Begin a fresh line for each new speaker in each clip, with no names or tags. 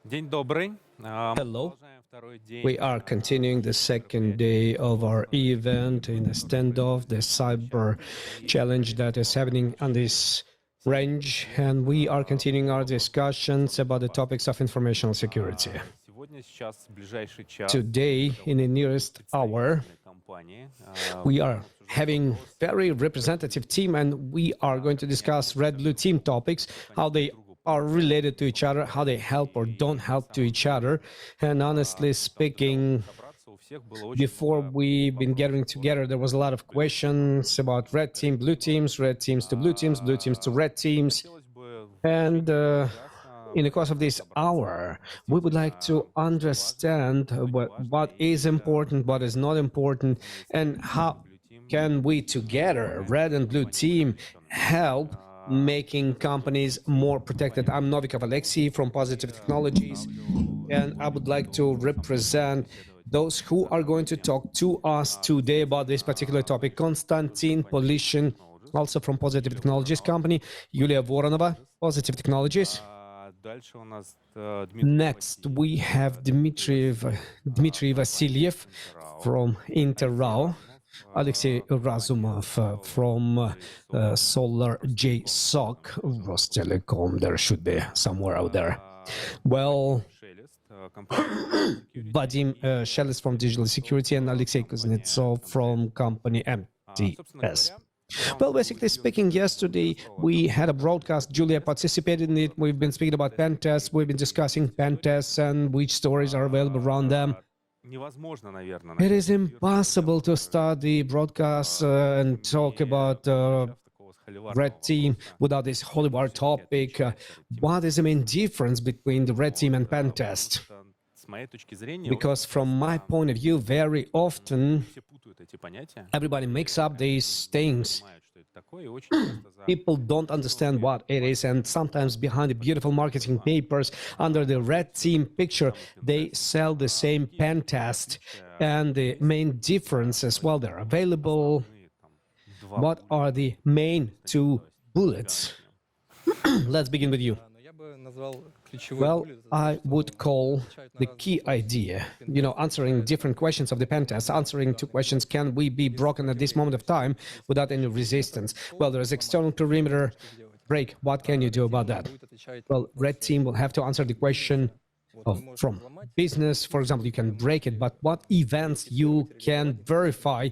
День добрый.
Hello.
Продолжаем второй день.
We are continuing the second day of our event in a standoff, the cyber challenge that is happening on this range, and we are continuing our discussions about the topics of informational security.
Сегодня сейчас ближайший час
Today, in the nearest hour,
компании.
we are having very representative team, and we are going to discuss red blue team topics, how they are related to each other, how they help or don't help to each other. And honestly speaking, before we've been gathering together, there was a lot of questions about red team, blue teams to blue teams to red teams. And in the course of this hour, we would like to understand what is important, what is not important, and how can we together, red and blue team, help making companies more protected. I'm Novikov Alexei from Positive Technologies, and I would like to represent those who are going to talk to us today about this particular topic. Konstantin Polishin, also from Positive Technologies company, Yulia Voronova, Positive Technologies. Next, we have Dmitry Vasilyev from Interrao, Alexey Razumov from Solar JSOC, Rostelecom. There should be somewhere out there. Well, Vadim Shellis from Digital Security and Alexey Kuznetsov from company MTS. Well, basically speaking, yesterday we had a broadcast. Julia participated in it. We've been speaking about pen tests. We've been discussing pen tests and which stories are available around them. It is impossible to start the broadcast and talk about red team without this holy war topic. What is the main difference between the red team and pen test? Because from my point of view, very often everybody makes up these things. People don't understand what it is, and sometimes behind the beautiful marketing papers, under the red team picture, they sell the same pen test. And the main differences, well, they're available. What are the main two bullets? Let's begin with you. Well, I would call the key idea, answering different questions of the pen test, answering two questions: can we be broken at this moment of time without any resistance? Well, there is external perimeter break. What can you do about that? Well, red team will have to answer the question from business. For example, you can break it, but what events you can verify,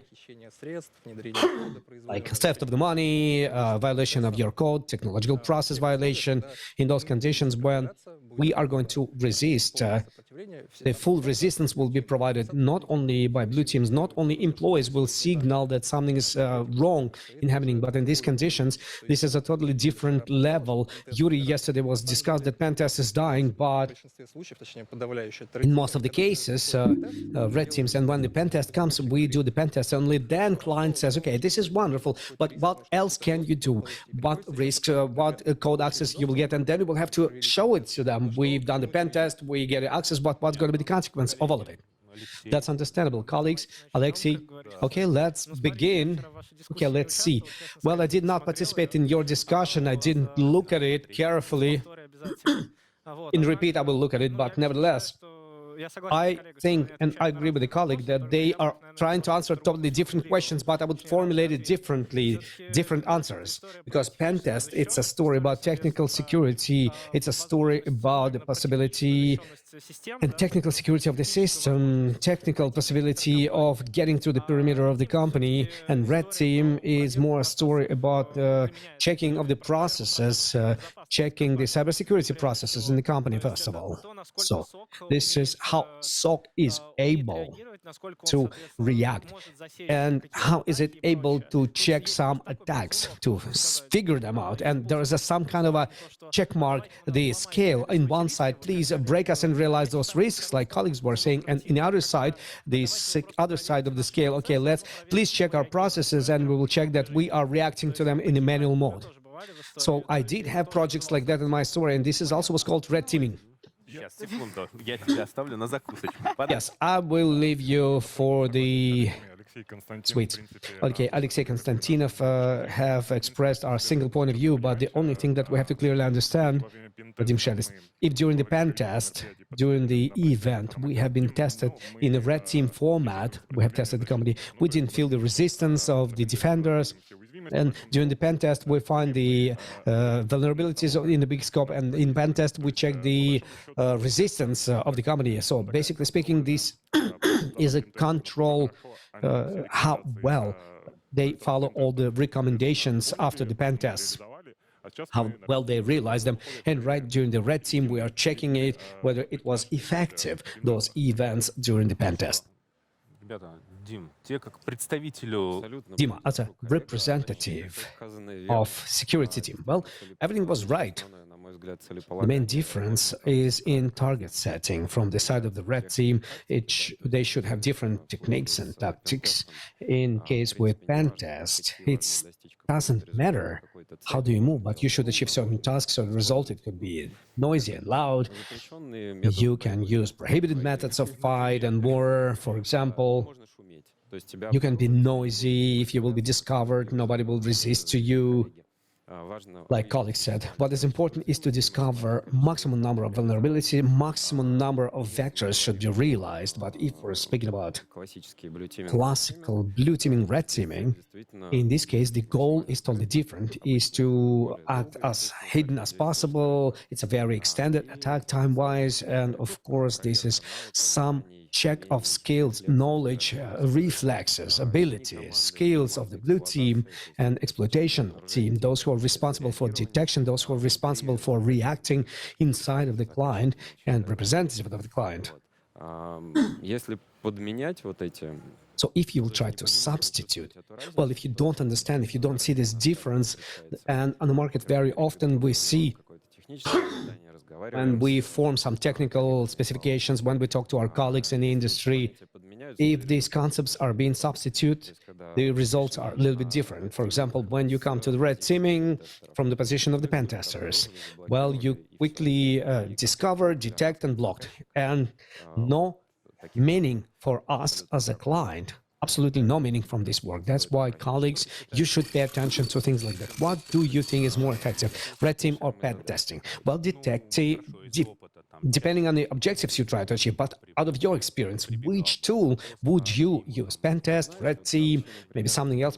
like theft of the money, violation of your code, technological process violation. In those conditions, when we are going to resist, the full resistance will be provided not only by blue teams, not only employees will signal that something is wrong in happening, but in these conditions, this is a totally different level. Yuri yesterday was discussed that pen test is dying, but in most of the cases, red teams, and when the pen test comes, we do the pen test. Only then client says, okay, this is wonderful, but what else can you do? What risks, what code access you will get? And then we will have to show it to them. We've done the pen test, we get access, but what's going to be the consequence of all of it? That's understandable. Colleagues, Alexei, okay, let's begin. Okay, let's see. Well, I did not participate in your discussion. I didn't look at it carefully. In repeat, I will look at it, but nevertheless, I think, and I agree with the colleague, that they are trying to answer totally different questions, but I would formulate it differently, different answers. Because pen test, it's a story about technical security, it's a story about the possibility and technical security of the system, technical possibility of getting through the perimeter of the company, and red team is more a story about checking of the processes, checking the cybersecurity processes in the company, first of all. So this is how SOC is able to react, and how is it able to check some attacks, to figure them out. And there is some kind of a check mark, the scale. In one side, please break us and realize those risks, like colleagues were saying, and in the other side, the other side of the scale, okay, let's please check our processes, and we will check that we are reacting to them in a manual mode. So I did have projects like that in my story, and this is also what's called red teaming. Yes, I will leave you for the Sweet. Okay, Alexei Konstantinov have expressed our single point of view, but the only thing that we have to clearly understand, Vadim Shelist, if during the pen test, during the event, we have been tested in a red team format, we have tested the company, we didn't feel the resistance of the defenders, and during the pen test, we find the vulnerabilities in the big scope, and in pen test, we check the resistance of the company. So basically speaking, this is a control how well they follow all the recommendations after the pen tests, how well they realize them. And right during the red team, we are checking it, whether it was effective, those events during the pen test.
Ребята, Дим, тебе как представителю...
Dima, as a representative of security team, well, everything was right. The main difference is in target setting. From the side of the red team, they should have different techniques and tactics. In case with pen test, it doesn't matter how do you move, but you should achieve certain tasks, so the result, it could be noisy and loud. You can use prohibited methods of fight and war. For example, you can be noisy. If you will be discovered, nobody will resist to you. Like colleagues said, what is important is to discover maximum number of vulnerability, maximum number of vectors should be realized. But if we're speaking about classical blue teaming, red teaming, in this case, the goal is totally different, is to act as hidden as possible. It's a very extended attack time-wise, and of course, this is some check of skills, knowledge, reflexes, abilities, skills of the blue team and exploitation team, those who are responsible for detection, those who are responsible for reacting inside of the client and representative of the client. So if you will try to substitute, well, if you don't understand, if you don't see this difference, and on the market very often we see when we form some technical specifications, when we talk to our colleagues in the industry, if these concepts are being substituted, the results are a little bit different. For example, when you come to the red teaming from the position of the pen testers, well, you quickly discover, detect, and block, and no meaning for us as a client. Absolutely no meaning from this work. That's why, colleagues, you should pay attention to things like that. What do you think is more effective, red team or pen testing? Well, depending on the objectives you try to achieve, but out of your experience, which tool would you use? Pen test, red team, maybe something else?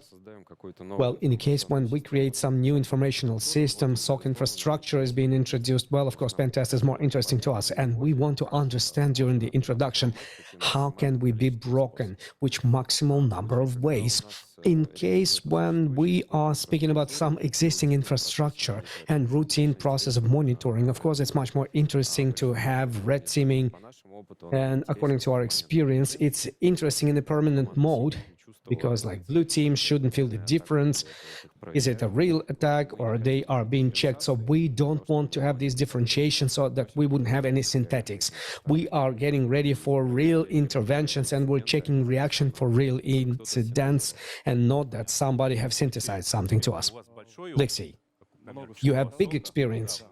Well, in the case when we create some new informational system, SOC infrastructure is being introduced, well, of course, pen test is more interesting to us, and we want to understand during the introduction, how can we be broken, which maximal number of ways. In case when we are speaking about some existing infrastructure and routine process of monitoring, of course, it's much more interesting to have red teaming, and according to our experience, it's interesting in the permanent mode, because like blue team shouldn't feel the difference. Is it a real attack or they are being checked? So we don't want to have this differentiation so that we wouldn't have any synthetics. We are getting ready for real interventions, and we're checking reaction for real incidents, and not that somebody have synthesized something to us. Alexei, you have big experience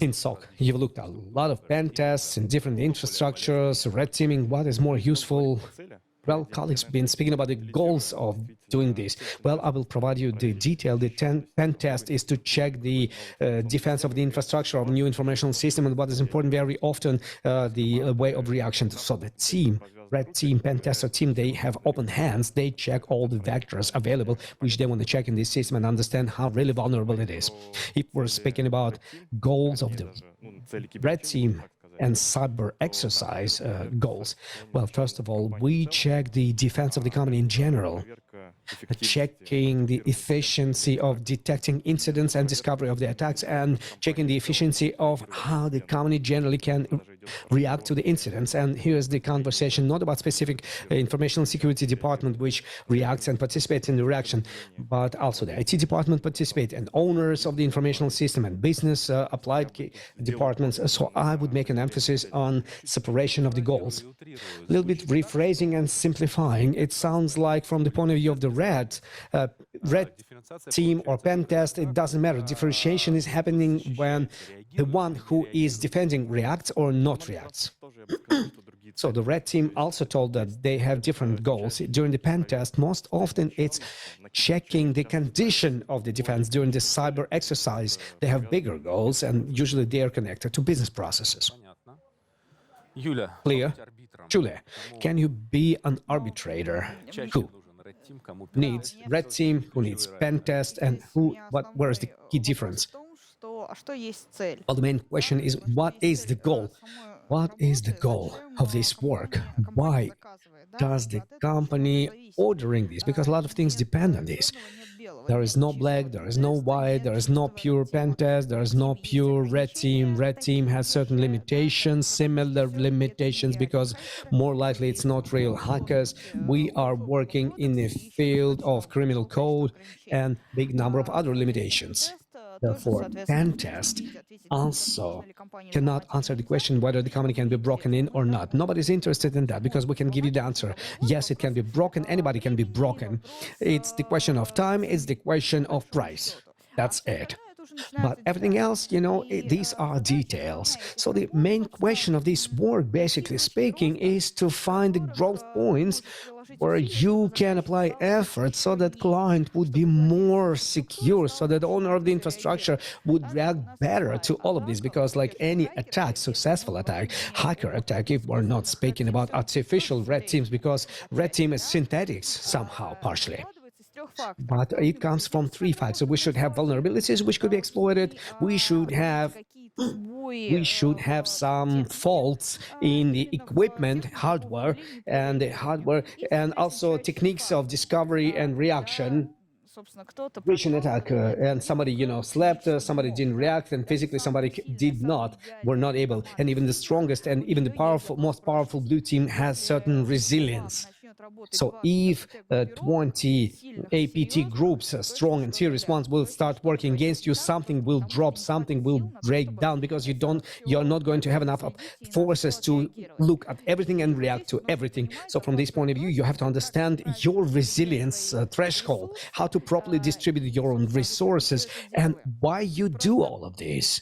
in SOC. You've looked at a lot of pen tests in different infrastructures, red teaming. What is more useful? Well, colleagues have been speaking about the goals of doing this. Well, I will provide you the detail. The pen test is to check the defense of the infrastructure of a new informational system, and what is important very often, the way of reaction. So the team, red team, pen tester team, they have open hands. They check all the vectors available, which they want to check in this system and understand how really vulnerable it is. If we're speaking about goals of the red team and cyber exercise goals, well, first of all, we check the defense of the company in general, checking the efficiency of detecting incidents and discovery of the attacks, and checking the efficiency of how the company generally can react to the incidents. And here's the conversation, not about specific information security department which reacts and participates in the reaction, but also the IT department participate, and owners of the informational system, and business applied departments. So I would make an emphasis on separation of the goals. A little bit rephrasing and simplifying, it sounds like from the point of view of the red team or pen test, it doesn't matter. Differentiation is happening when the one who is defending reacts or not reacts. So the red team also told that they have different goals. During the pen test, most often it's checking the condition of the defense. During the cyber exercise, they have bigger goals, and usually they are connected to business processes.
Понятно. Юля,
Clear?
быть арбитром.
Julia, can you be an arbitrator?
Чаще
Who
нужен red team, кому
needs red team, who needs pen test, and where is the key difference? Well, the main question is, what is the goal? What is the goal of this work? Why does the company ordering this? Because a lot of things depend on this. There is no black, there is no white, there is no pure pen test, there is no pure red team. Red team has certain limitations, similar limitations, because more likely it's not real hackers. We are working in the field of criminal code and big number of other limitations. Therefore, pen test also cannot answer the question whether the company can be broken in or not. Nobody's interested in that, because we can give you the answer. Yes, it can be broken. Anybody can be broken. It's the question of time. It's the question of price. That's it. But everything else, these are details. So the main question of this work, basically speaking, is to find the growth points where you can apply effort so that client would be more secure, so that the owner of the infrastructure would react better to all of this. Because like any attack, successful attack, hacker attack, if we're not speaking about artificial red teams, because red team is synthetics somehow, partially. But it comes from three facts. So we should have vulnerabilities which could be exploited. We should have some faults in the equipment, hardware, and also techniques of discovery and reaction. Reach an attack, and somebody, slept, somebody didn't react, and physically somebody did not, were not able. And even the strongest and even the most powerful blue team has certain resilience. So if 20 APT groups, strong and serious ones, will start working against you, something will drop, something will break down, because you're not going to have enough forces to look at everything and react to everything. So from this point of view, you have to understand your resilience threshold, how to properly distribute your own resources, and why you do all of this.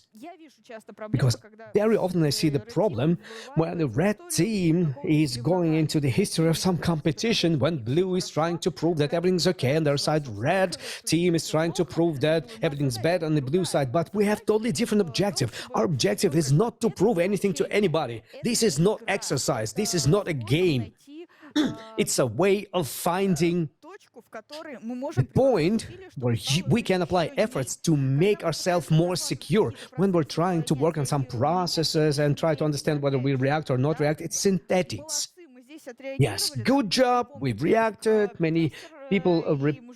Because very often I see the problem when the red team is going into the history of some competition, when blue is trying to prove that everything's okay on their side, red team is trying to prove that everything's bad on the blue side. But we have totally different objective. Our objective is not to prove anything to anybody. This is not exercise. This is not a game. It's a way of finding the point where we can apply efforts to make ourselves more secure. When we're trying to work on some processes and try to understand whether we react or not react, it's synthetics. Yes, good job, we've reacted. Many people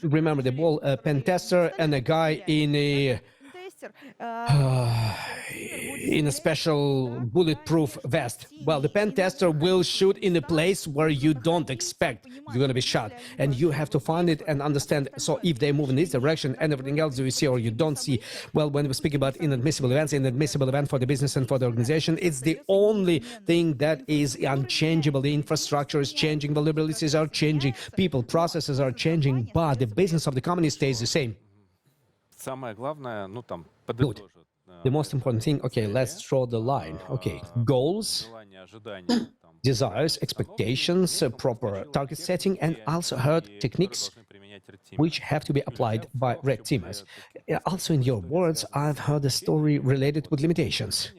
remember the ball pen tester and a guy in a special bulletproof vest. Well, the pen tester will shoot in a place where you don't expect you're going to be shot, and you have to find it and understand. So if they move in this direction and everything else you see or you don't see, well, when we speak about inadmissible event for the business and for the organization, it's the only thing that is unchangeable. The infrastructure is changing, vulnerabilities are changing, people, processes are changing, but the business of the company stays the same.
Самое главное,
Good. The most important thing, okay, let's draw the line. Okay, goals,
желание, ожидание,
desires, expectations, proper target setting, and also heard techniques which have to be applied by red teamers. Also, in your words, I've heard a story related with limitations.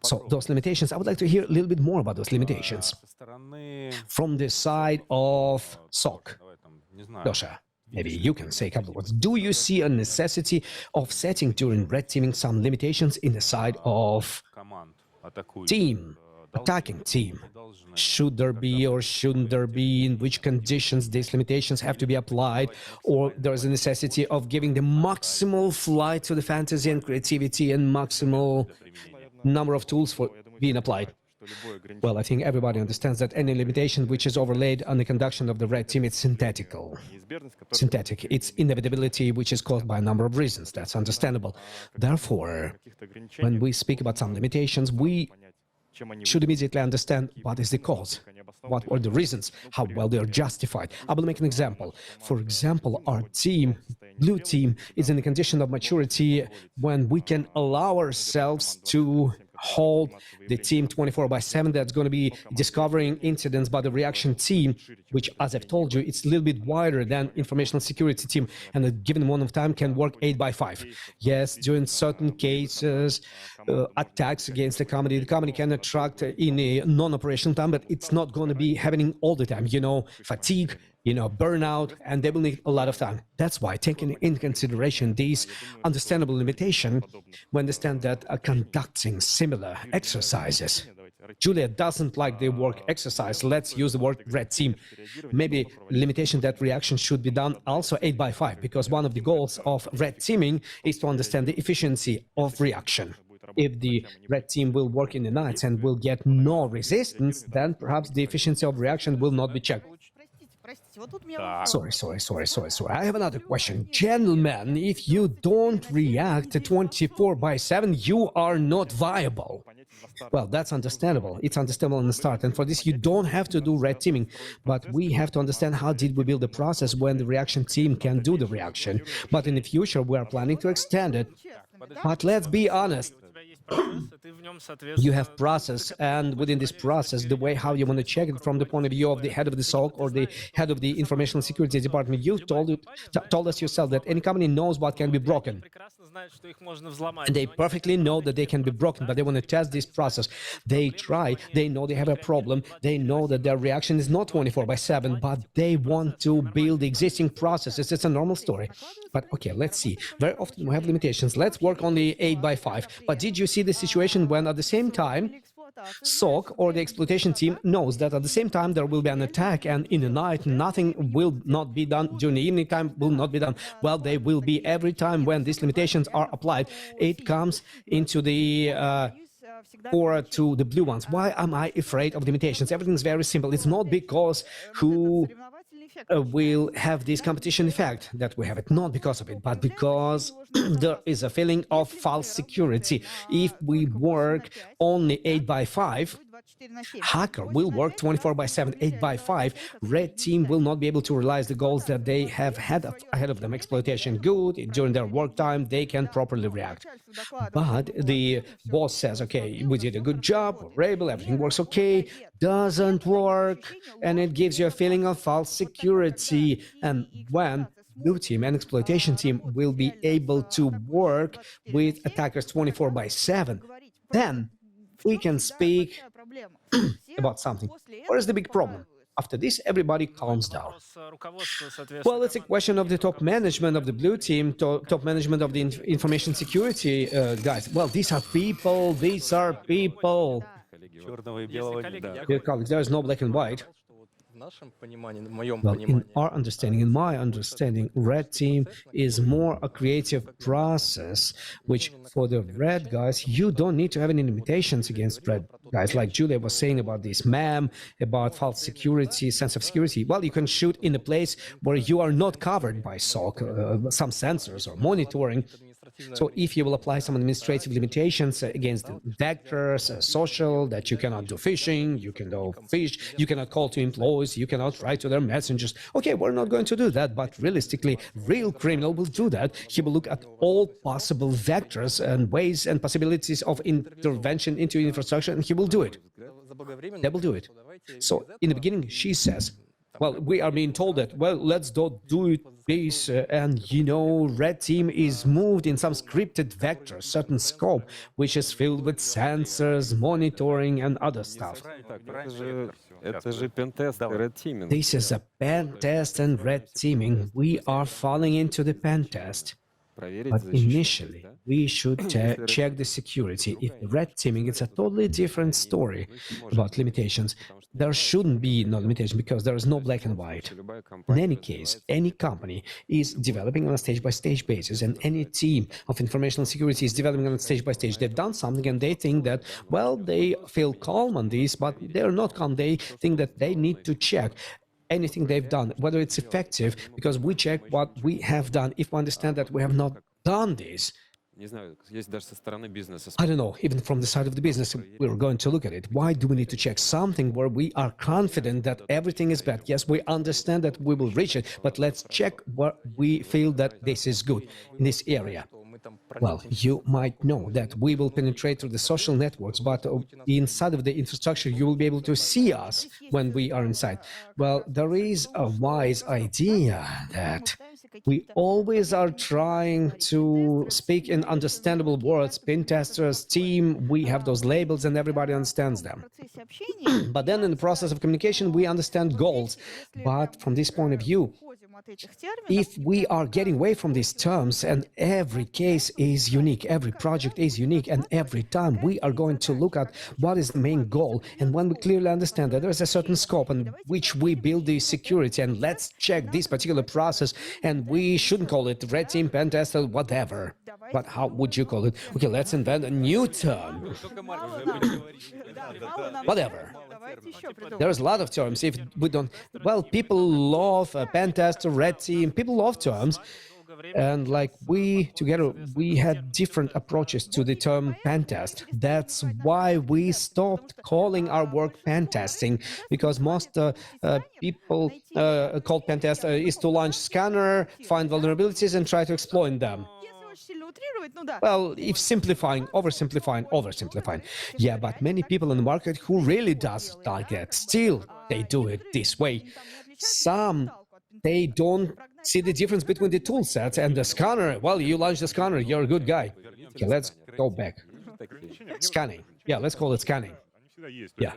So those limitations, I would like to hear a little bit more about those limitations. From the side of SOC, Dosha, maybe you can say a couple of words. Do you see a necessity of setting during red teaming some limitations in the side of team, attacking team? Should there be or shouldn't there be? In which conditions these limitations have to be applied? Or there is a necessity of giving the maximal flight to the fantasy and creativity and maximal number of tools for being applied? Well, I think everybody understands that any limitation which is overlaid on the conduction of the red team, it's synthetic. It's inevitability which is caused by a number of reasons. That's understandable. Therefore, when we speak about some limitations, we should immediately understand what is the cause, what are the reasons, how well they are justified. I will make an example. For example, our team, blue team, is in a condition of maturity when we can allow ourselves to hold the team 24/7 that's going to be discovering incidents by the reaction team, which, as I've told you, it's a little bit wider than informational security team, and a given amount of time can work 8/5. Yes, during certain cases, attacks against the company can attract in a non-operational time, but it's not going to be happening all the time. Fatigue, burnout, and they will need a lot of time. That's why, taking into consideration these understandable limitations, we understand that conducting similar exercises. Julia doesn't like the word exercise. Let's use the word red team. Maybe limitation that reaction should be done also 8/5, because one of the goals of red teaming is to understand the efficiency of reaction. If the red team will work in the nights and will get no resistance, then perhaps the efficiency of reaction will not be checked. Sorry. I have another question. Gentlemen, if you don't react 24/7, you are not viable. Well, that's understandable. It's understandable in the start. And for this, you don't have to do red teaming. But we have to understand how did we build the process when the reaction team can do the reaction. But in the future, we are planning to extend it. But let's be honest. You have process, and within this process, the way how you want to check it from the point of view of the head of the SOC or the head of the information security department, you told us yourself that any company knows what can be broken. And they perfectly know that they can be broken, but they want to test this process. They try, they know they have a problem, they know that their reaction is not 24/7, but they want to build the existing processes. It's a normal story. But okay, let's see. Very often we have limitations. Let's work on the 8/5. But did you see the situation when at the same time SOC or the exploitation team knows that at the same time there will be an attack, and in the night nothing will not be done, during the evening time will not be done? Well, they will be every time when these limitations are applied. It comes into the or to the blue ones. Why am I afraid of limitations? Everything's very simple. It's not because who will have this competition effect that we have it, not because of it, but because there is a feeling of false security. If we work only 8/5, hacker will work 24/7, 8/5. Red team will not be able to realize the goals that they have had ahead of them. Exploitation good, during their work time, they can properly react. But the boss says, okay, we did a good job, we're able, everything works okay, doesn't work, and it gives you a feeling of false security. And when blue team and exploitation team will be able to work with attackers 24/7, then we can speak about something. What is the big problem? After this, everybody calms down. Well, it's a question of the top management of the blue team, top management of the information security guys. Well, these are people. Dear colleagues, there is no black and white. Well, in our understanding, in my understanding, red team is more a creative process, which for the red guys, you don't need to have any limitations against red guys. Like Julia was saying about this ma'am, about false security, sense of security. Well, you can shoot in a place where you are not covered by SOC, some sensors or monitoring. So if you will apply some administrative limitations against vectors, social, that you cannot do phishing, you can do fish, you cannot call to employees, you cannot write to their messengers. Okay, we're not going to do that, but realistically, real criminal will do that. He will look at all possible vectors and ways and possibilities of intervention into infrastructure, and he will do it. They will do it. So in the beginning, she says, well, we are being told that, well, let's do it this, and red team is moved in some scripted vector, certain scope, which is filled with sensors, monitoring, and other stuff. This is a pen test and red teaming. We are falling into the pen test. But initially, we should check the security. If the red teaming, it's a totally different story about limitations. There shouldn't be no limitation because there is no black and white. In any case, any company is developing on a stage-by-stage basis, and any team of informational security is developing on a stage-by-stage. They've done something and they think that, well, they feel calm on this, but they're not calm. They think that they need to check anything they've done, whether it's effective, because we check what we have done. If we understand that we have not done this, I don't know, even from the side of the business, we're going to look at it. Why do we need to check something where we are confident that everything is bad? Yes, we understand that we will reach it, but let's check where we feel that this is good in this area. Well, you might know that we will penetrate through the social networks, but inside of the infrastructure, you will be able to see us when we are inside. Well, there is a wise idea that we always are trying to speak in understandable words. Pen testers, team, we have those labels and everybody understands them. But then in the process of communication, we understand goals. But from this point of view, if we are getting away from these terms, and every case is unique, every project is unique, and every time we are going to look at what is the main goal, and when we clearly understand that there is a certain scope in which we build the security, and let's check this particular process, and we shouldn't call it red team, pen tester, whatever. But how would you call it? Okay, let's invent a new term. Whatever. There's a lot of terms. If we don't, well, people love pen tester, red team. People love terms, and like we together, we had different approaches to the term pen test. That's why we stopped calling our work pen testing, because most people call pen test is to launch scanner, find vulnerabilities, and try to exploit them. Well, if simplifying, oversimplifying. Yeah, but many people in the market who really does target, still they do it this way. Some, they don't see the difference between the tool sets and the scanner. Well, you launch the scanner, you're a good guy. Okay, let's go back. Scanning. Yeah, let's call it scanning. Yeah,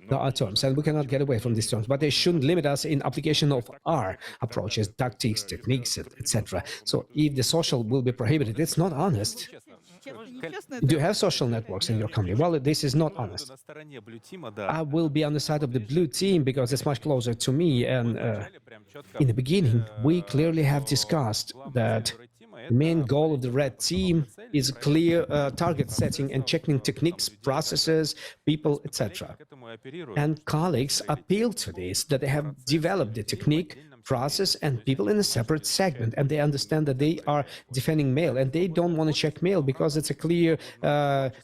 there are terms, and we cannot get away from these terms, but they shouldn't limit us in application of our approaches, tactics, techniques, etc. So if the social will be prohibited, it's not honest. Do you have social networks in your company? Well, this is not honest. I will be on the side of the blue team because it's much closer to me, and in the beginning, we clearly have discussed that the main goal of the red team is clear target setting and checking techniques, processes, people, etc. And colleagues appeal to this, that they have developed the technique, process, and people in a separate segment, and they understand that they are defending mail, and they don't want to check mail because it's a clear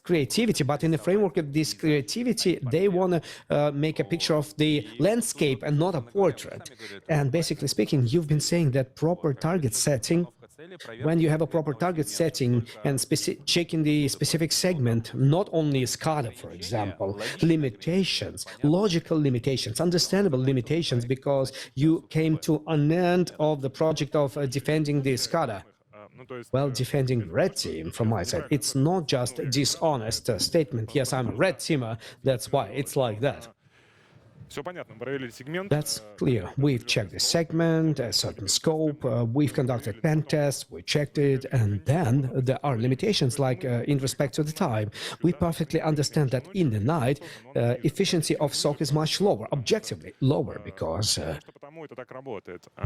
creativity, but in the framework of this creativity, they want to make a picture of the landscape and not a portrait. And basically speaking, you've been saying that proper target setting, when you have a proper target setting and checking the specific segment, not only SCADA, for example, limitations, logical limitations, understandable limitations, because you came to an end of the project of defending the SCADA. Well, defending red team from my side, it's not just a dishonest statement. Yes, I'm a red teamer, that's why it's like that. That's clear. We've checked the segment, a certain scope, we've conducted pen tests, we checked it, and then there are limitations like in respect to the time. We perfectly understand that in the night, efficiency of SOC is much lower, objectively lower, because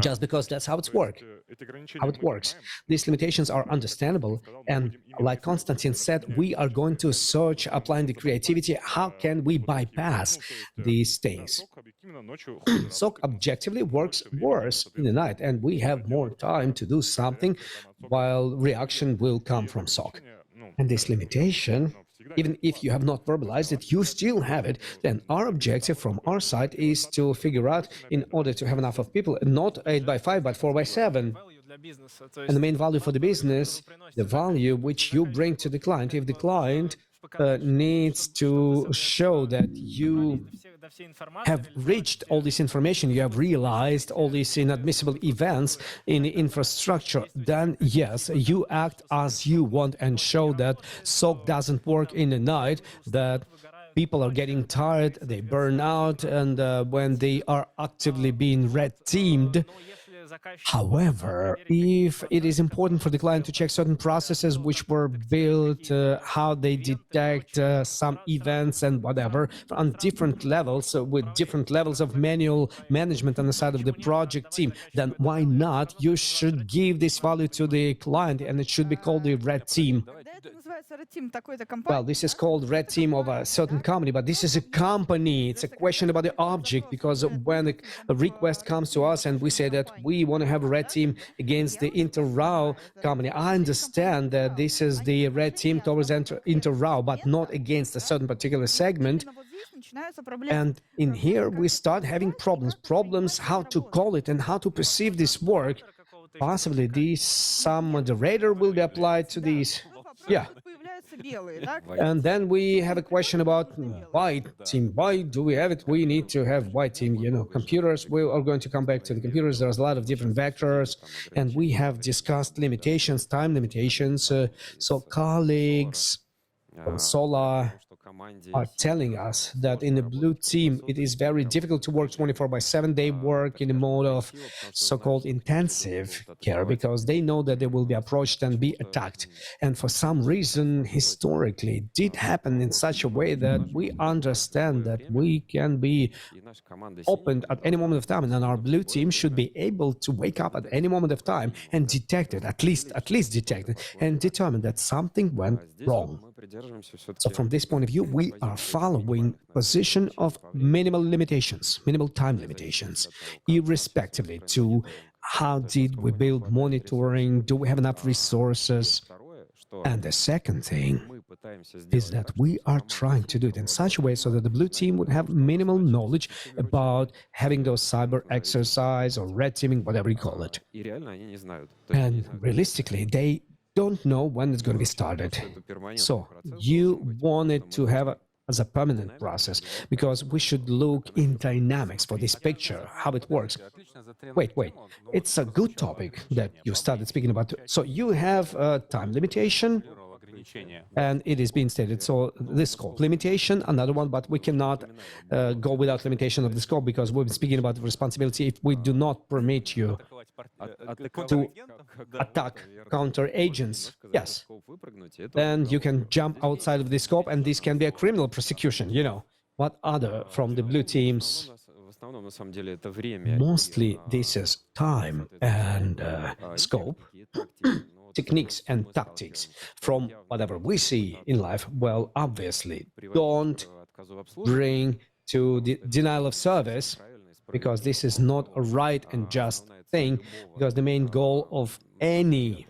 just because that's how it works. These limitations are understandable, and like Konstantin said, we are going to search, applying the creativity, how can we bypass these things. SOC objectively works worse in the night, and we have more time to do something, while reaction will come from SOC. And this limitation, even if you have not verbalized it, you still have it. Then our objective from our side is to figure out, in order to have enough of people, not 8x5, but 4x7. And the main value for the business, the value which you bring to the client, if the client needs to show that you have reached all this information, you have realized all these inadmissible events in the infrastructure, then yes, you act as you want and show that SOC doesn't work in the night, that people are getting tired, they burn out, and when they are actively being red-teamed. However, if it is important for the client to check certain processes which were built, how they detect some events and whatever on different levels, with different levels of manual management on the side of the project team, then why not? You should give this value to the client, and it should be called the red team. Well, this is called red team of a certain company, but this is a company. It's a question about the object, because when a request comes to us and we say that we want to have a red team against the Interrow company, I understand that this is the red team towards Interrow, but not against a certain particular segment. And in here we start having problems how to call it and how to perceive this work. possibly some moderator will be applied to these. Yeah. And then we have a question about white team. Why do we have it? We need to have white team, computers. We are going to come back to the computers. There's a lot of different vectors, and we have discussed limitations, time limitations. So colleagues from Solar are telling us that in the blue team, it is very difficult to work 24/7. They work in a mode of so-called intensive care because they know that they will be approached and be attacked. And for some reason, historically, it did happen in such a way that we understand that we can be opened at any moment of time, and then our blue team should be able to wake up at any moment of time and detect it, at least detect it, and determine that something went wrong. So from this point of view, we are following position of minimal limitations, minimal time limitations, irrespectively to how did we build monitoring, do we have enough resources. And the second thing is that we are trying to do it in such a way so that the blue team would have minimal knowledge about having those cyber exercise or red teaming, whatever you call it. And realistically, they don't know when it's going to be started. So you want it to have as a permanent process, because we should look in dynamics for this picture, how it works. Wait, it's a good topic that you started speaking about. So you have a time limitation, and it is being stated. So this scope limitation, another one, but we cannot go without limitation of the scope, because we're speaking about responsibility. If we do not permit you to attack counter agents, yes, then you can jump outside of the scope, and this can be a criminal prosecution. What other from the blue teams? Mostly this is time and scope, techniques and tactics. From whatever we see in life, well, obviously, don't bring to the denial of service, because this is not a right and just thing, because the main goal of any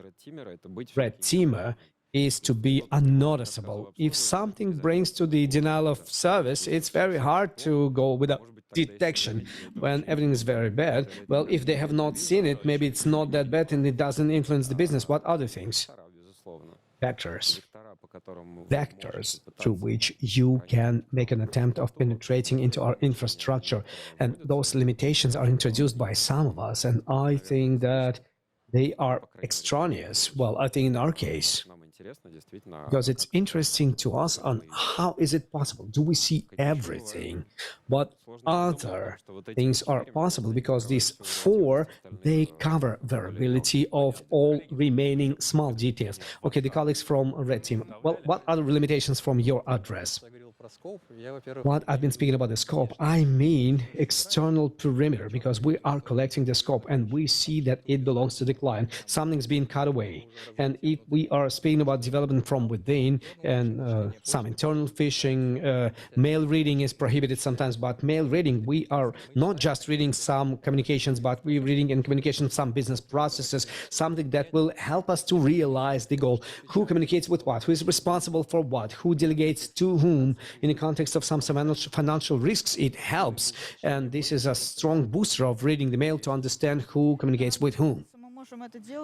red teamer is to be unnoticeable. If something brings to the denial of service, it's very hard to go without detection when everything is very bad. Well, if they have not seen it, maybe it's not that bad and it doesn't influence the business. What other things? Vectors through which you can make an attempt of penetrating into our infrastructure. And those limitations are introduced by some of us, and I think that they are extraneous. Well, I think in our case, because it's interesting to us on how is it possible? Do we see everything? What other things are possible? Because these four, they cover variability of all remaining small details. Okay, the colleagues from Red Team, well, what other limitations from your address? What I've been speaking about the scope, I mean external perimeter, because we are collecting the scope and we see that it belongs to the client. Something's being cut away. And if we are speaking about development from within and some internal phishing, mail reading is prohibited sometimes, but mail reading, we are not just reading some communications, but we're reading in communication some business processes, something that will help us to realize the goal. Who communicates with what? Who is responsible for what? Who delegates to whom? In the context of some financial risks, it helps. And this is a strong booster of reading the mail to understand who communicates with whom.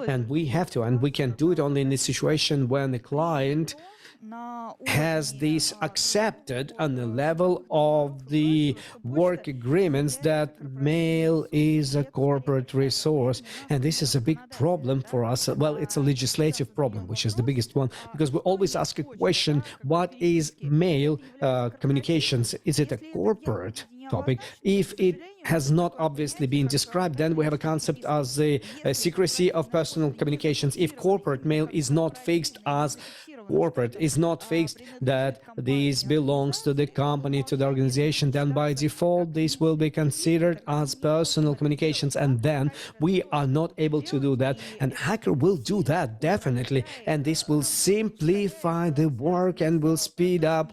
And we have to, and we can do it only in this situation when the client has this accepted on the level of the work agreements that mail is a corporate resource. And this is a big problem for us. Well, it's a legislative problem, which is the biggest one, because we always ask a question, what is mail communications? Is it a corporate topic? If it has not obviously been described, then we have a concept as the secrecy of personal communications. If corporate mail is not fixed as corporate, is not fixed that this belongs to the company, to the organization, then by default this will be considered as personal communications, and then we are not able to do that, and hacker will do that definitely, and this will simplify the work and will speed up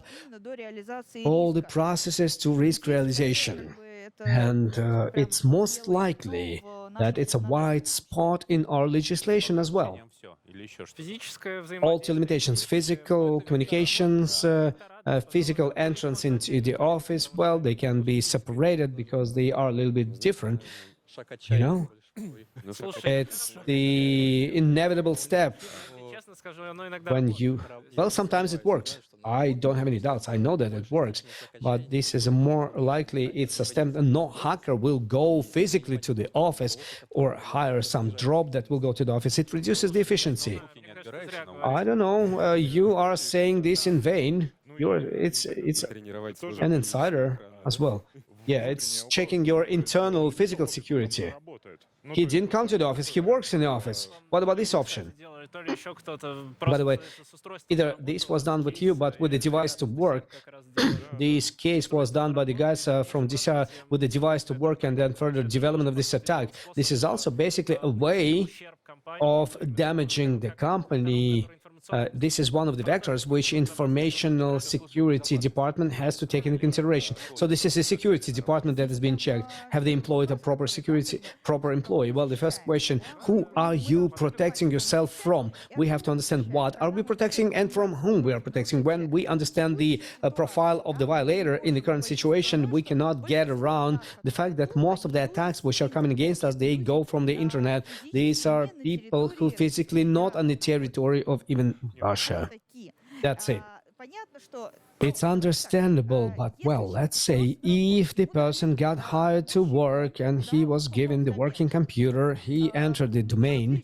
all the processes to risk realization. And it's most likely that it's a white spot in our legislation as well. All two limitations, physical communications, physical entrance into the office, well, they can be separated because they are a little bit different, It's the inevitable step
Честно скажу, оно иногда
when
работает.
you, well, sometimes it works. I don't have any doubts. I know that it works, but this is a more likely it's a step. No hacker will go physically to the office or hire some drop that will go to the office. It reduces the efficiency.
Мне кажется, ты зря говоришь.
I don't know. You are saying this in vain. It's an insider as well. Yeah, it's checking your internal physical security. He didn't come to the office. He works in the office. What about this option?
Делали то ли еще кто-то.
By the way,
Просто с устройством
either this was done with you, but with the device to work. This case was done by the guys from DCR with the device to work and then further development of this attack. This is also basically a way
ущерб компании.
of damaging the company. This is one of the vectors which informational security department has to take into consideration. So this is a security department that has been checked. Have they employed a proper employee? Well, the first question, who are you protecting yourself from? We have to understand what are we protecting and from whom we are protecting. When we understand the profile of the violator in the current situation, we cannot get around the fact that most of the attacks which are coming against us, they go from the internet. These are people who physically not on the territory of even Russia. That's it. It's understandable, but well, let's say if the person got hired to work and he was given the working computer, he entered the domain,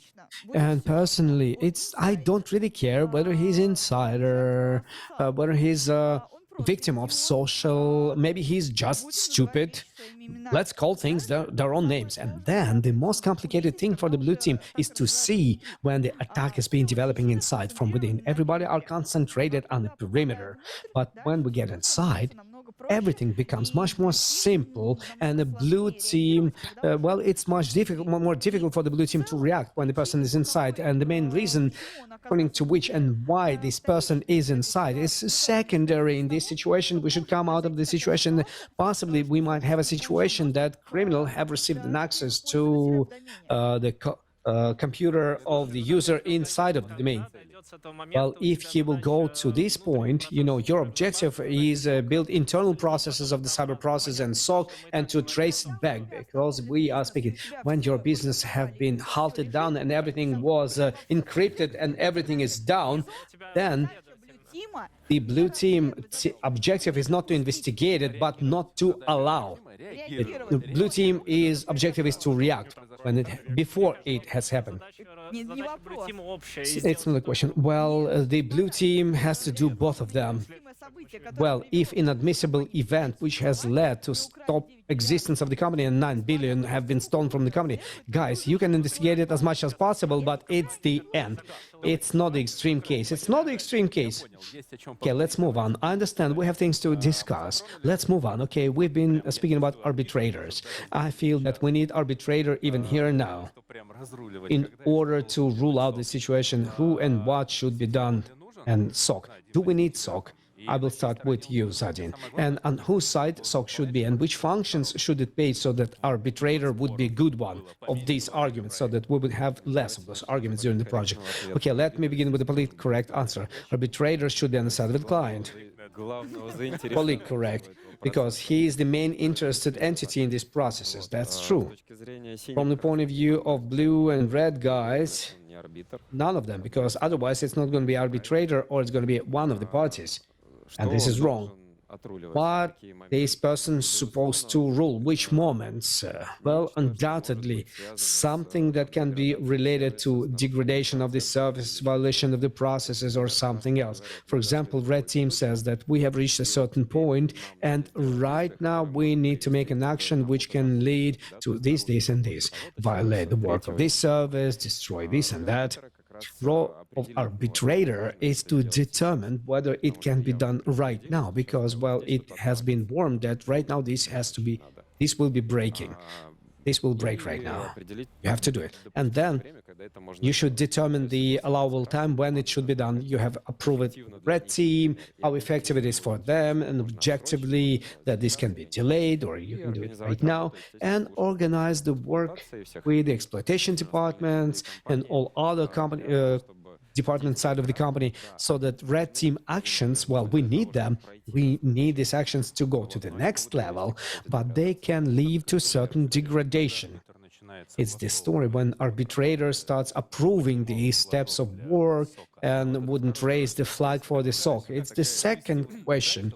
and personally, I don't really care whether he's insider, whether he's a victim of social, maybe he's just stupid. Let's call things their own names. And then the most complicated thing for the blue team is to see when the attack is being developing inside from within. Everybody are concentrated on the perimeter. But when we get inside, everything becomes much more simple, and the blue team, well, it's much more difficult for the blue team to react when the person is inside. And the main reason, according to which and why this person is inside, is secondary in this situation. We should come out of the situation. Possibly we might have a situation that criminal have received an access to the computer of the user inside of the domain. Well, if he will go to this point, your objective is build internal processes of the cyber process and SOC and to trace it back, because we are speaking when your business have been halted down and everything was encrypted and everything is down, then the blue team objective is not to investigate it, but not to allow. The blue team objective is to react before it has happened. It's not a question. Well, the blue team has to do both of them. Well, if inadmissible event which has led to stop existence of the company and 9 billion have been stolen from the company, guys, you can investigate it as much as possible, but it's the end. It's not the extreme case. It's not the extreme case. Okay, let's move on. I understand we have things to discuss. Let's move on. Okay, we've been speaking about arbitrators. I feel that we need arbitrator even here and now in order to rule out the situation, who and what should be done. And SOC. Do we need SOC? I will start with you, Zadin. And on whose side SOC should be, and which functions should it pay so that arbitrator would be a good one of these arguments, so that we would have less of those arguments during the project. Okay, let me begin with the politically correct answer. Arbitrator should be on the side of the client. Politically correct, because he is the main interested entity in these processes. That's true. From the point of view of blue and red guys, none of them, because otherwise it's not going to be arbitrator or it's going to be one of the parties. And this is wrong. What this person is supposed to rule? Which moments? Well, undoubtedly, something that can be related to degradation of the service, violation of the processes, or something else. For example, Red Team says that we have reached a certain point, and right now we need to make an action which can lead to this, and this. Violate the work of this service, destroy this and that. Role of arbitrator is to determine whether it can be done right now, because, well, it has been warned that right now this will be breaking. This will break right now. You have to do it. And then you should determine the allowable time when it should be done. You have approved it with the Red Team, how effective it is for them, and objectively that this can be delayed, or you can do it right now, and organize the work with the exploitation departments and all other department side of the company, so that Red Team actions, well, we need them. We need these actions to go to the next level, but they can lead to certain degradation. It's the story when arbitrator starts approving the steps of work and wouldn't raise the flag for the SOC. It's the second question.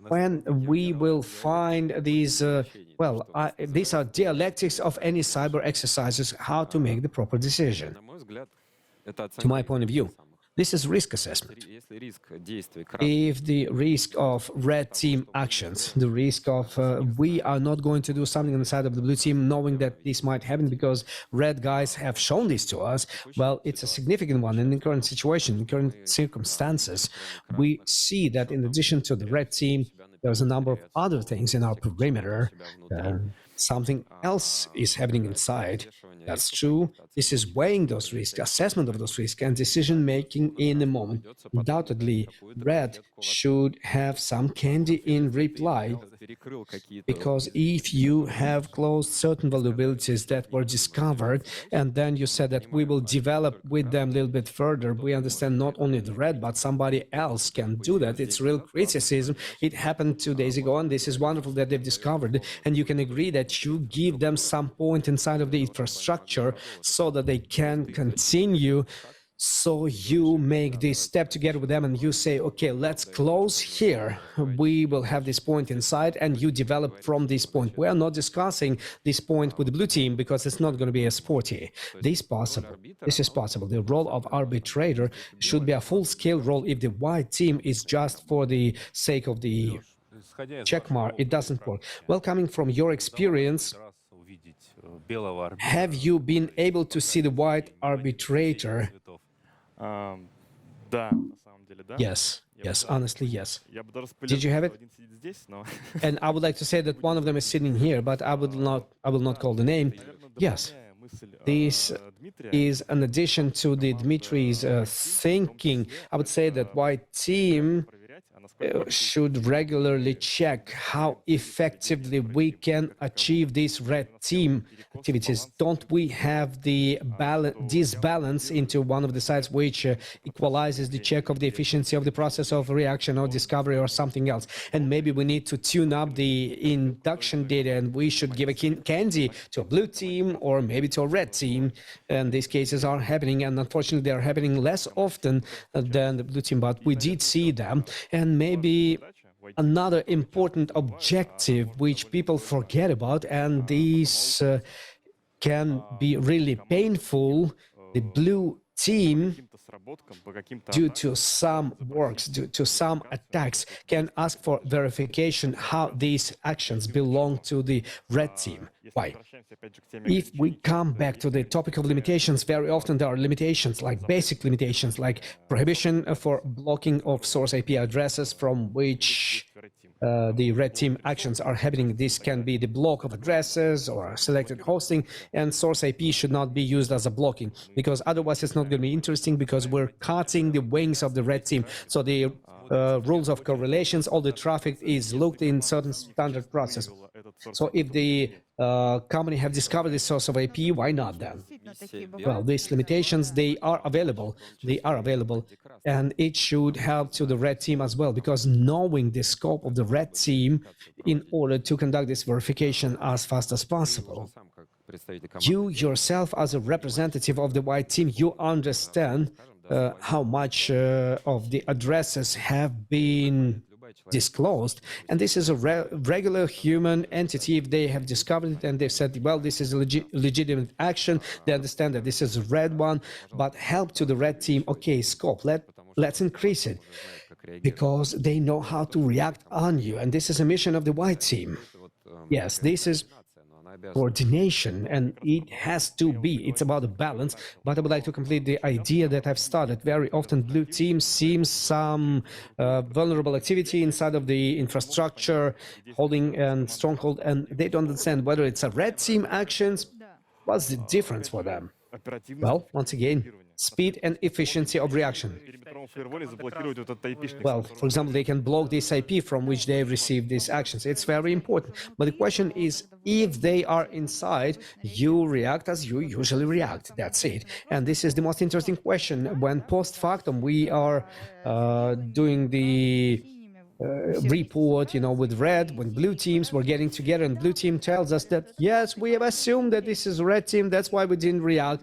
When we will find these, these are dialectics of any cyber exercises, how to make the proper decision. To my point of view, this is risk assessment. If the risk of red team actions, the risk of we are not going to do something on the side of the blue team knowing that this might happen because red guys have shown this to us, well, it's a significant one in the current situation, in current circumstances. We see that in addition to the red team, there's a number of other things in our perimeter. Something else is happening inside. That's true. This is weighing those risks, assessment of those risks, and decision making in the moment. Undoubtedly, red should have some candy in reply, because if you have closed certain vulnerabilities that were discovered, and then you said that we will develop with them a little bit further, we understand not only the red, but somebody else can do that. It's real criticism. It happened 2 days ago, and this is wonderful that they've discovered, and you can agree that you give them some point inside of the infrastructure so that they can continue. So you make this step together with them and you say, okay, let's close here. We will have this point inside and you develop from this point. We are not discussing this point with the blue team because it's not going to be as sporty. This is possible. The role of arbitrator should be a full-scale role. If the white team is just for the sake of the checkmark, it doesn't work. Well, coming from your experience, have you been able to see the white arbitrator? Yes, honestly, yes. Did you have it? And I would like to say that one of them is sitting here, but I will not call the name. Yes, this is an addition to the Dmitri's thinking. I would say that white team should regularly check how effectively we can achieve these red team activities. Don't we have the disbalance into one of the sides which equalizes the check of the efficiency of the process of reaction or discovery or something else? And maybe we need to tune up the induction data and we should give a candy to a blue team or maybe to a red team. And these cases are happening, and unfortunately they are happening less often than the blue team, but we did see them. And maybe another important objective which people forget about, and these can be really painful, the blue team, due to some works, due to some attacks, can ask for verification how these actions belong to the red team. Why? If we come back to the topic of limitations, very often there are limitations, like basic limitations, like prohibition for blocking of source IP addresses from which the red team actions are happening. This can be the block of addresses or selected hosting, and source IP should not be used as a blocking, because otherwise it's not going to be interesting, because we're cutting the wings of the red team. So the rules of correlations, all the traffic is looked in certain standard process. So if the company have discovered the source of IP, why not then? Well, these limitations, they are available, and it should help to the red team as well, because knowing the scope of the red team in order to conduct this verification as fast as possible. You yourself, as a representative of the white team, you understand how much of the addresses have been disclosed, and this is a regular human entity. If they have discovered it and they've said, well, this is a legitimate action, they understand that this is a red one, but help to the red team, okay, scope, let's increase it, because they know how to react on you, and this is a mission of the white team. Yes, this is coordination, and it has to be. It's about a balance, but I would like to complete the idea that I've started. Very often blue team seems some vulnerable activity inside of the infrastructure, holding and stronghold, and they don't understand whether it's a red team actions. What's the difference for them? Well, once again, speed and efficiency of reaction. Well, for example, they can block this IP from which they received these actions. It's very important. But the question is, if they are inside, you react as you usually react. That's it. And this is the most interesting question. When post factum we are doing the report, with red, when blue teams were getting together, and blue team tells us that, yes, we have assumed that this is red team, that's why we didn't react.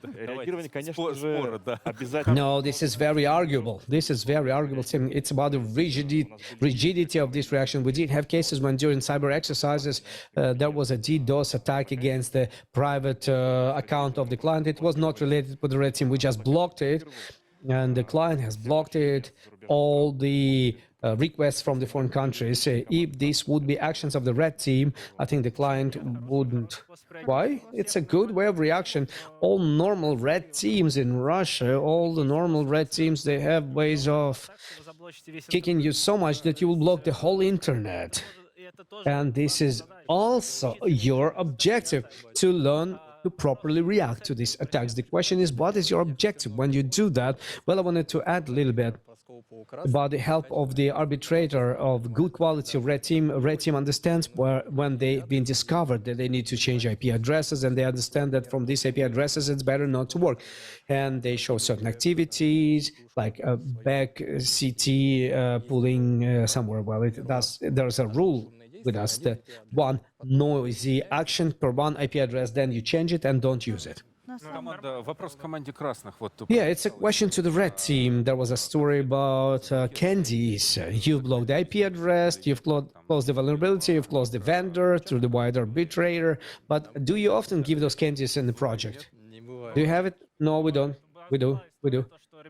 Реагирование, конечно
Споры,
же,
да.
обязательно.
No, this is very arguable. This is very arguable. Tim. It's about the rigidity of this reaction. We did have cases when during cyber exercises there was a DDoS attack against the private account of the client. It was not related to the red team. We just blocked it, and the client has blocked it. All the requests from the foreign countries. If this would be actions of the red team, I think the client wouldn't. Why? It's a good way of reaction. All normal red teams in Russia, all the normal red teams, they have ways of kicking you so much that you will block the whole internet. And this is also your objective, to learn to properly react to these attacks. The question is, what is your objective when you do that? Well, I wanted to add a little bit about the help of the arbitrator of good quality red team. Red team understands when they've been discovered that they need to change IP addresses, and they understand that from these IP addresses it's better not to work. And they show certain activities like back CT pulling somewhere. Well, there's a rule with us that one noisy action per one IP address, then you change it and don't use it.
Вопрос к команде красных. Вот
Yeah, it's a question to the red team. There was a story about candies. You've blocked the IP address, you've closed the vulnerability, you've closed the vendor through the wide arbitrator. But do you often give those candies in the project? Do you have it? No, we don't. We do.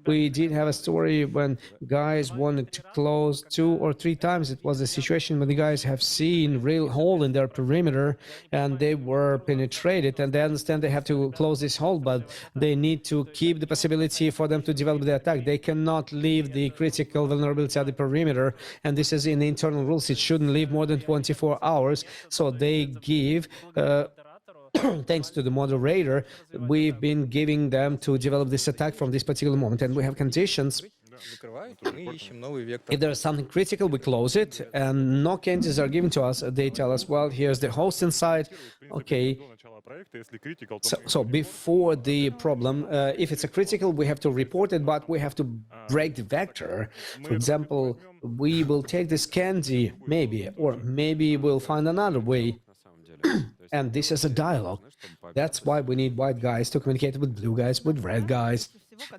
We did have a story when guys wanted to close 2 or 3 times. It was a situation when the guys have seen real hole in their perimeter and they were penetrated, and they understand they have to close this hole, but they need to keep the possibility for them to develop the attack. They cannot leave the critical vulnerability at the perimeter, and this is in the internal rules. It shouldn't leave more than 24 hours. So they give thanks to the moderator, we've been giving them to develop this attack from this particular moment, and we have conditions. If there is something critical, we close it, and no candies are given to us. They tell us, well, here's the host inside. Okay. So before the problem, if it's a critical, we have to report it, but we have to break the vector. For example, we will take this candy, maybe, or maybe we'll find another way. And this is a dialogue. That's why we need white guys to communicate with blue guys, with red guys.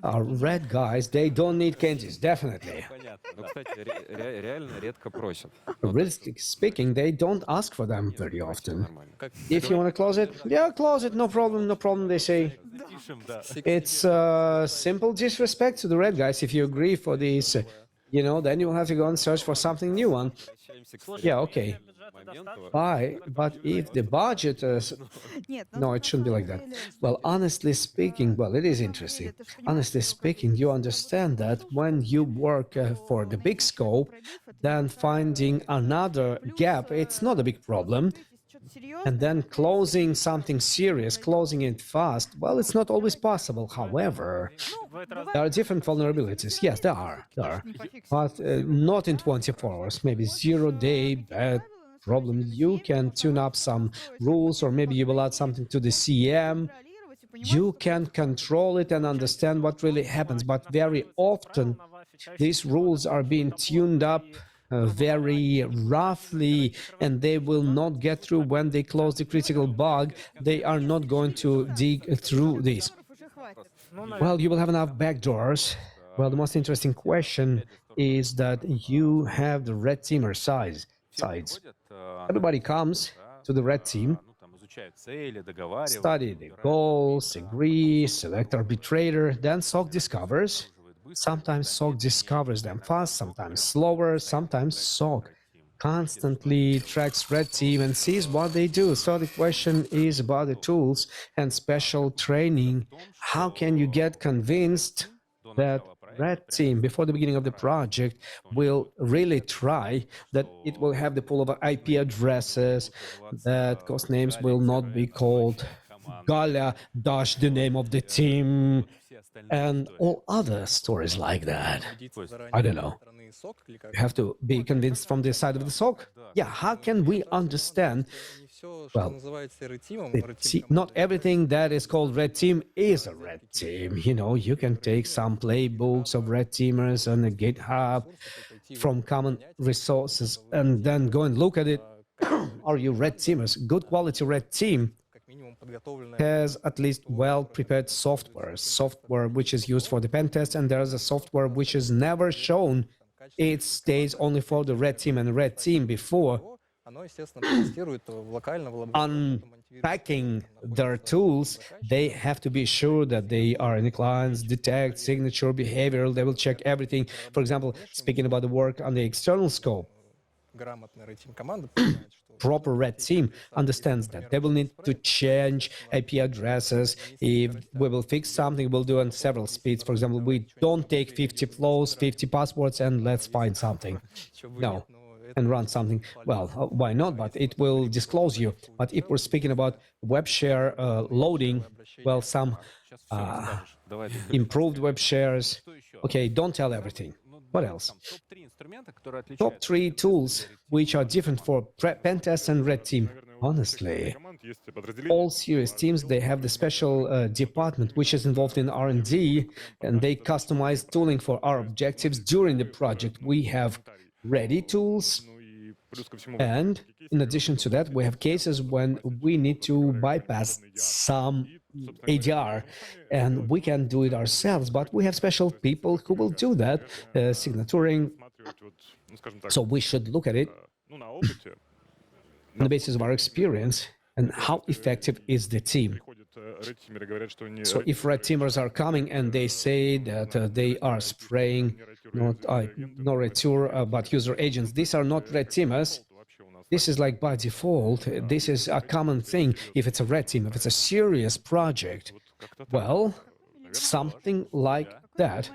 Red guys, they don't need candies, definitely. Realistically speaking, they don't ask for them very often. If you want to close it, yeah, close it, no problem, they say. It's simple disrespect to the red guys. If you agree for this, then you'll have to go and search for something new one. Yeah, okay. Why? But if the budget is... No, it shouldn't be like that. Well, honestly speaking, well, it is interesting. Honestly speaking, you understand that when you work for the big scope, then finding another gap, it's not a big problem. And then closing something serious, closing it fast, well, it's not always possible. However, there are different vulnerabilities. Yes, there are. But not in 24 hours, maybe 0-day bad problem. You can tune up some rules, or maybe you will add something to the CM. You can control it and understand what really happens. But very often, these rules are being tuned up very roughly, and they will not get through when they close the critical bug. They are not going to dig through this. Well, you will have enough backdoors. Well, the most interesting question is that you have the red teamer sides. Everybody comes to the red team, study the goals, agree, select arbitrator, then SOC discovers. Sometimes SOC discovers them fast, sometimes slower, sometimes SOC constantly tracks red team and sees what they do. So the question is about the tools and special training. How can you get convinced that red team before the beginning of the project will really try, that it will have the pool of IP addresses, that ghost names will not be called Galia dash the name of the team, and all other stories like that? I don't know. You have to be convinced from the side of the SOC. Yeah, how can we understand? Well, not everything that is called red team is a red team. You know, you can take some playbooks of red teamers on the GitHub from common resources and then go and look at it. Are you red teamers? Good quality red team has at least well-prepared software which is used for the pen test, and there's a software which is never shown. It stays only for the red team and red team before unpacking their tools. They have to be sure that they are in the clients, detect signature, behavioral. They will check everything. For example, speaking about the work on the external scope, proper red team understands that they will need to change IP addresses. If we will fix something, we'll do on several speeds. For example, we don't take 50 flows, 50 passwords, and let's find something. No. And run something. Well, why not? But it will disclose you. But if we're speaking about web share loading, well, some improved web shares. Okay, don't tell everything. What else? Top 3 tools which are different for pen test and red team. Honestly, all serious teams, they have the special department which is involved in R&D, and they customize tooling for our objectives during the project. We have ready tools, and in addition to that, we have cases when we need to bypass some ADR, and we can do it ourselves, but we have special people who will do that, signaturing. So we should look at it on the basis of our experience and how effective is the team. So if red teamers are coming and they say that they are spraying not Retour, but user agents, these are not red teamers. This is like by default. This is a common thing if it's a red team, if it's a serious project. Well, something like that.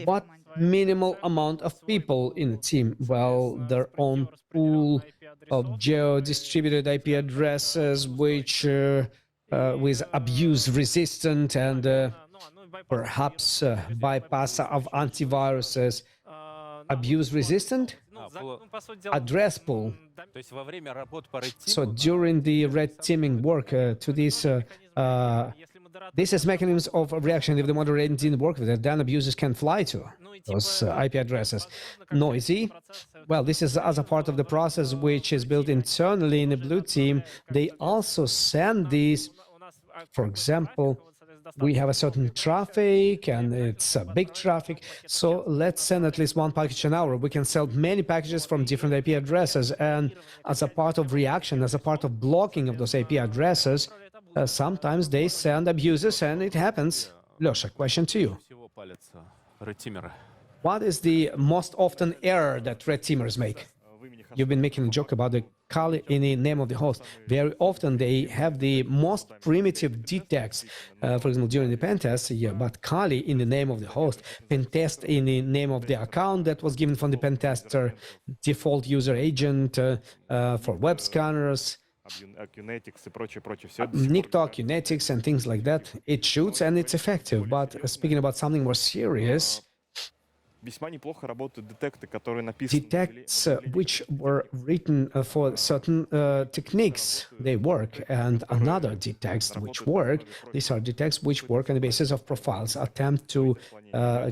But minimal amount of people in the team. Well, their own pool of geo-distributed IP addresses, which with abuse-resistant and perhaps bypass of antiviruses. Abuse-resistant? Address pool. So during the red teaming work to this is mechanisms of reaction. If the moderator didn't work with it, then abusers can fly to those IP addresses. Noisy. Well, this is as a part of the process which is built internally in the blue team. They also send these, for example, we have a certain traffic and it's a big traffic, so let's send at least one package an hour. We can sell many packages from different IP addresses, and as a part of reaction, as a part of blocking of those IP addresses, sometimes they send abusers, and it happens. Losha, question to you. What is the most often error that red teamers make? You've been making a joke about the Kali in the name of the host. Very often they have the most primitive detects, for example, during the pen test, yeah, but Kali in the name of the host, pen test in the name of the account that was given from the pen tester, default user agent for web scanners, Nikto, Qnetics, and things like that. It shoots and it's effective, but speaking about something more serious, detects which were written for certain techniques, they work, and another detects which work. These are detects which work on the basis of profiles, attempt to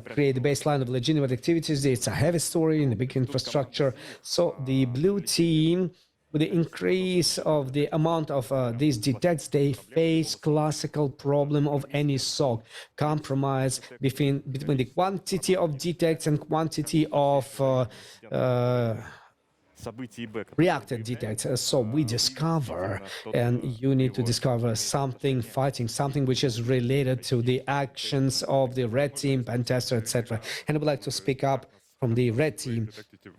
create the baseline of legitimate activities. It's a heavy story in the big infrastructure. So the blue team, with the increase of the amount of these detects, they face classical problem of any SOC, compromise between the quantity of detects and quantity of reacted detects. So we discover, and you need to discover something, fighting something which is related to the actions of the red team, pen tester, etc. And I would like to speak up from the red team,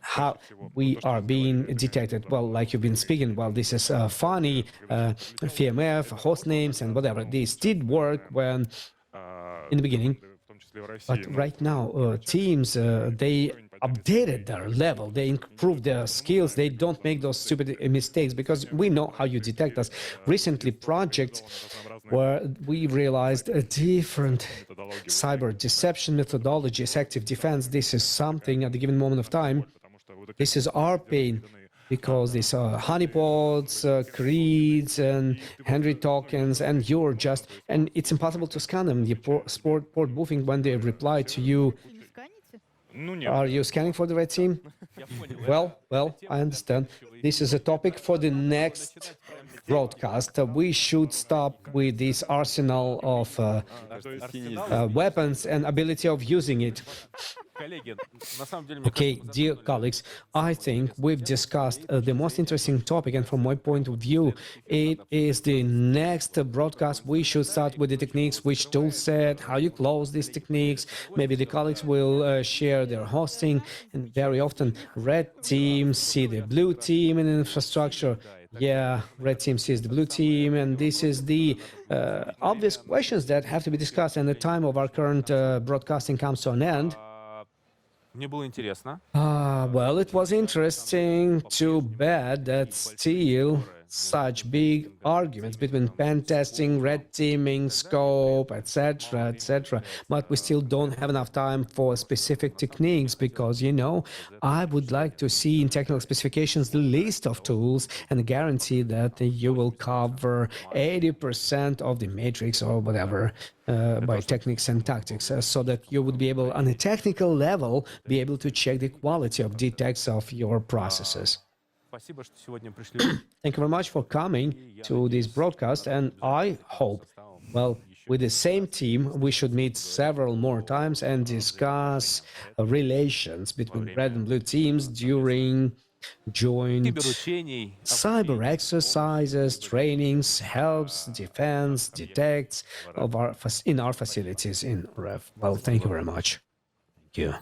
how we are being detected. Well, like you've been speaking, well, this is funny, FMF, host names, and whatever. This did work when, in the beginning, But right now, teams, they updated their level, they improved their skills, they don't make those stupid mistakes because we know how you detect us. Recently, projects where we realized a different cyber deception methodologies, active defense. This is something at the given moment of time. This is our pain because these honeypots, creeds, and Henry tokens, and you're just, and it's impossible to scan them. The port spoofing when they reply to you. Are you scanning for the red team? Well, I understand. This is a topic for the next broadcast. We should stop with this arsenal of weapons and ability of using it.
Коллеги, на самом деле, мне
Okay,
кажется,
dear colleagues, I think we've discussed the most interesting topic, and from my point of view, it is the next broadcast. We should start with the techniques, which tool set, how you close these techniques. Maybe the colleagues will share their hosting, and very often red team see the blue team in infrastructure. Yeah, red team sees the blue team, and this is the obvious questions that have to be discussed, and the time of our current broadcasting comes to an end.
мне было интересно.
Well, it was interesting. Too bad that still such big arguments between pen testing, red teaming, scope, etc., etc. But we still don't have enough time for specific techniques because, you know, I would like to see in technical specifications the list of tools and guarantee that you will cover 80% of the matrix or whatever by techniques and tactics, so that you would be able, on a technical level, be able to check the quality of detects of your processes.
Спасибо, что сегодня пришли.
Thank you very much for coming to this broadcast, and I hope, well, with the same team, we should meet several more times and discuss relations between red and blue teams during joint
Киберучений,
cyber exercises, trainings, helps, defense, detects of our in our facilities in REF. Well, thank you very much. Thank you.